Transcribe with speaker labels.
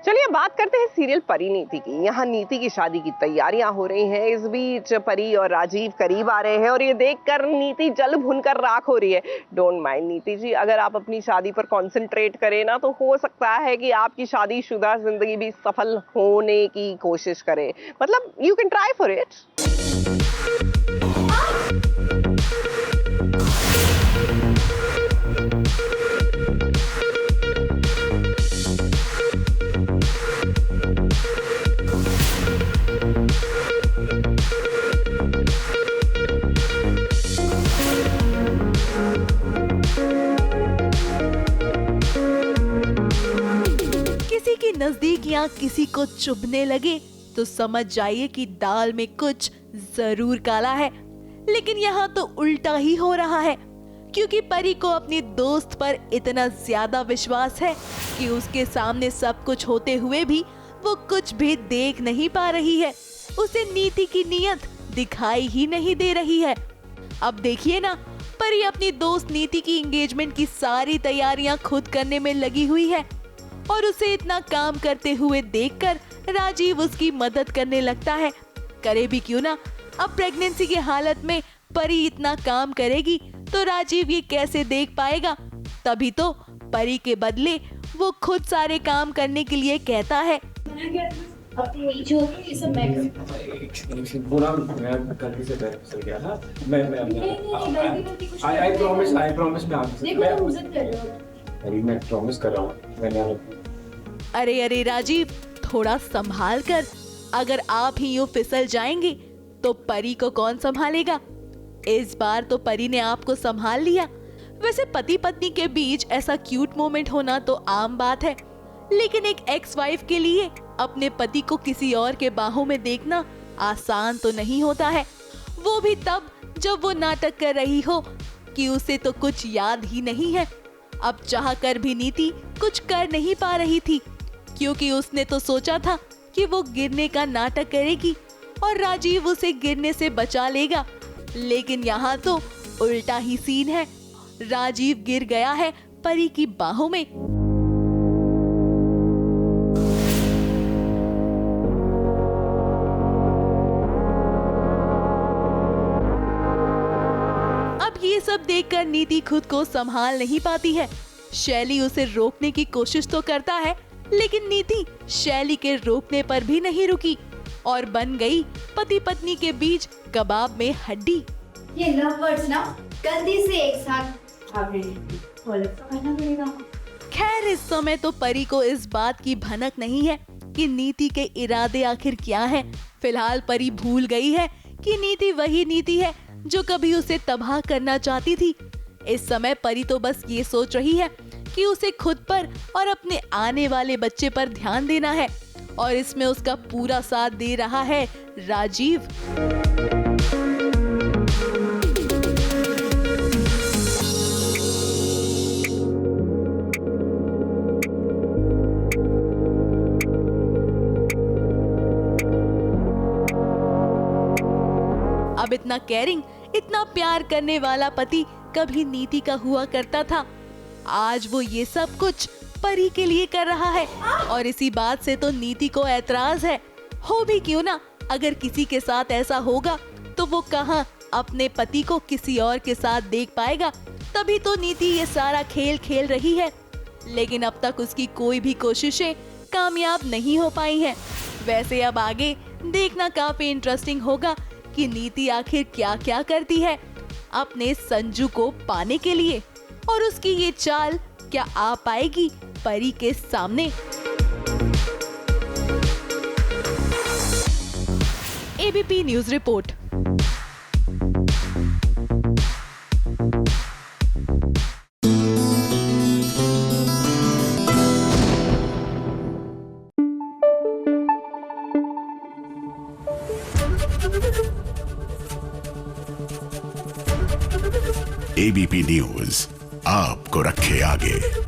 Speaker 1: चलिए बात करते हैं सीरियल परी नीति की। यहाँ नीति की शादी की तैयारियां हो रही हैं। इस बीच परी और राजीव करीब आ रहे हैं और ये देखकर नीति जल भुनकर राख हो रही है। डोंट माइंड नीति जी, अगर आप अपनी शादी पर कंसंट्रेट करें ना तो हो सकता है कि आपकी शादीशुदा जिंदगी भी सफल होने की कोशिश करे। मतलब you can try for it.
Speaker 2: किसी की नजदीकियां किसी को चुभने लगे तो समझ जाइए कि दाल में कुछ जरूर काला है। लेकिन यहाँ तो उल्टा ही हो रहा है, क्योंकि परी को अपनी दोस्त पर इतना ज्यादा विश्वास है कि उसके सामने सब कुछ होते हुए भी वो कुछ भी देख नहीं पा रही है। उसे नीति की नीयत दिखाई ही नहीं दे रही है। अब देखिए ना, परी अपनी दोस्त नीति की एंगेजमेंट की सारी तैयारियां खुद करने में लगी हुई है और उसे इतना काम करते हुए देखकर राजीव उसकी मदद करने लगता है। करे भी क्यों ना, अब प्रेगनेंसी की हालत में परी इतना काम करेगी तो राजीव ये कैसे देख पाएगा। तभी तो परी के बदले वो खुद सारे काम करने के लिए कहता है। अरे अरे राजीव, थोड़ा संभाल कर, अगर आप ही यूं फिसल जाएंगे तो परी को कौन संभालेगा। इस बार तो परी ने आपको संभाल लिया। वैसे पति पत्नी के बीच ऐसा क्यूट मोमेंट होना तो आम बात है, लेकिन एक एक्स वाइफ के लिए अपने पति को किसी और के बाहों में देखना आसान तो नहीं होता है। वो भी तब जब वो नाटक कर रही हो कि उसे तो कुछ याद ही नहीं है। अब चाह कर भी नीति कुछ कर नहीं पा रही थी, क्योंकि उसने तो सोचा था कि वो गिरने का नाटक करेगी और राजीव उसे गिरने से बचा लेगा। लेकिन यहाँ तो उल्टा ही सीन है। राजीव गिर गया है परी की बाहों में। अब ये सब देखकर नीति खुद को संभाल नहीं पाती है। शैली उसे रोकने की कोशिश तो करता है, लेकिन नीति शैली के रोकने पर भी नहीं रुकी और बन गई पति पत्नी के बीच कबाब में हड्डी।
Speaker 3: ये लव वर्ड्स ना जल्दी से एक साथ फॉलो करना पड़ेगा।
Speaker 2: खैर, इस समय तो परी को इस बात की भनक नहीं है कि नीति के इरादे आखिर क्या हैं। फिलहाल परी भूल गई है कि नीति वही नीति है जो कभी उसे तबाह करना चाहती थी। इस समय परी तो बस ये सोच रही है कि उसे खुद पर और अपने आने वाले बच्चे पर ध्यान देना है, और इसमें उसका पूरा साथ दे रहा है राजीव। अब इतना केयरिंग, इतना प्यार करने वाला पति कभी नीति का हुआ करता था। आज वो ये सब कुछ परी के लिए कर रहा है, और इसी बात से तो नीति को ऐतराज है। हो भी क्यों ना, अगर किसी के साथ ऐसा होगा तो वो कहाँ अपने पति को किसी और के साथ देख पाएगा। तभी तो नीति ये सारा खेल खेल रही है, लेकिन अब तक उसकी कोई भी कोशिशें कामयाब नहीं हो पाई हैं। वैसे अब आगे देखना काफी इंटरेस्टिंग होगा कि नीति आखिर क्या क्या करती है अपने संजू को पाने के लिए, और उसकी ये चाल क्या आ पाएगी परी के सामने। ABP news report.
Speaker 4: ABP news आपको रखे आगे।